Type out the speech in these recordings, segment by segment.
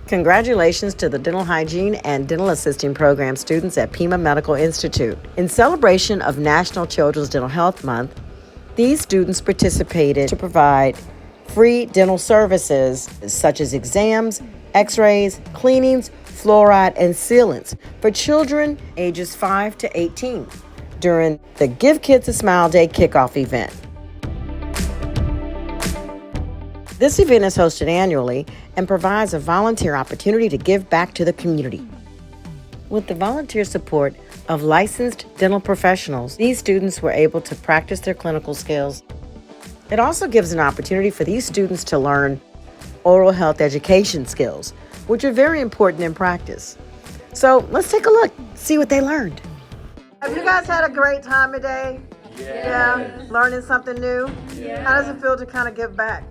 Congratulations to the Dental Hygiene and Dental Assisting Program students at PIMA Medical Institute. In celebration of National Children's Dental Health Month, these students participated to provide free dental services such as exams, x-rays, cleanings, fluoride, and sealants for children ages 5 to 18 during the Give Kids a Smile Day kickoff event. This event is hosted annually and provides a volunteer opportunity to give back to the community. With the volunteer support of licensed dental professionals, these students were able to practice their clinical skills. It also gives an opportunity for these students to learn oral health education skills, which are very important in practice. So let's take a look, see what they learned. Have you guys had a great time today? Yeah. Learning something new? Yeah. How does it feel to kind of give back?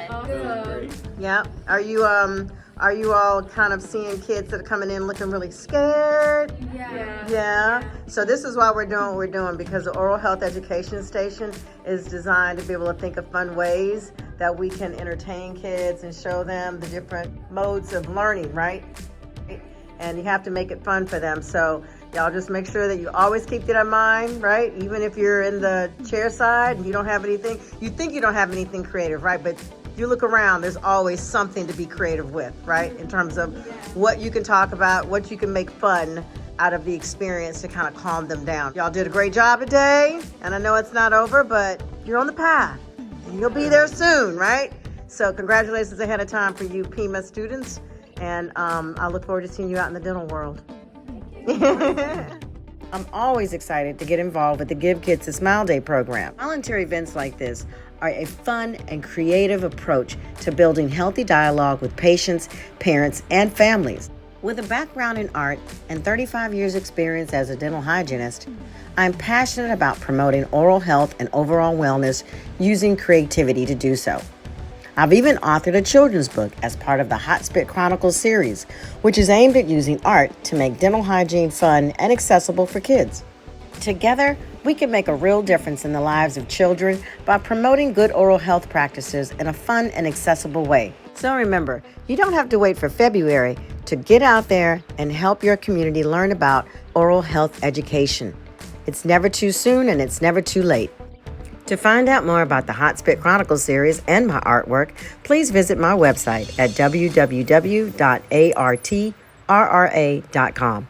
Awesome. Yeah. Are you all kind of seeing kids that are coming in looking really scared? Yeah. So this is why we're doing what we're doing, because the Oral Health Education Station is designed to be able to think of fun ways that we can entertain kids and show them the different modes of learning, right? And you have to make it fun for them. So y'all just make sure that you always keep that in mind, right? Even if you're in the chair side and you don't have anything, you think you don't have anything creative, right? But you look around, there's always something to be creative with, right? In terms of what you can talk about, what you can make fun out of the experience to kind of calm them down. Y'all did a great job today, and I know it's not over, but you're on the path, and you'll be there soon, right? So congratulations ahead of time for you PIMA students, and I look forward to seeing you out in the dental world. I'm always excited to get involved with the Give Kids a Smile Day program. Volunteer events like this are a fun and creative approach to building healthy dialogue with patients, parents, and families. With a background in art and 35 years experience as a dental hygienist, I'm passionate about promoting oral health and overall wellness using creativity to do so. I've even authored a children's book as part of the Hot Spit Chronicles series, which is aimed at using art to make dental hygiene fun and accessible for kids. Together, we can make a real difference in the lives of children by promoting good oral health practices in a fun and accessible way. So remember, you don't have to wait for February to get out there and help your community learn about oral health education. It's never too soon and it's never too late. To find out more about the Hot Spit Chronicles series and my artwork, please visit my website at www.artrra.com.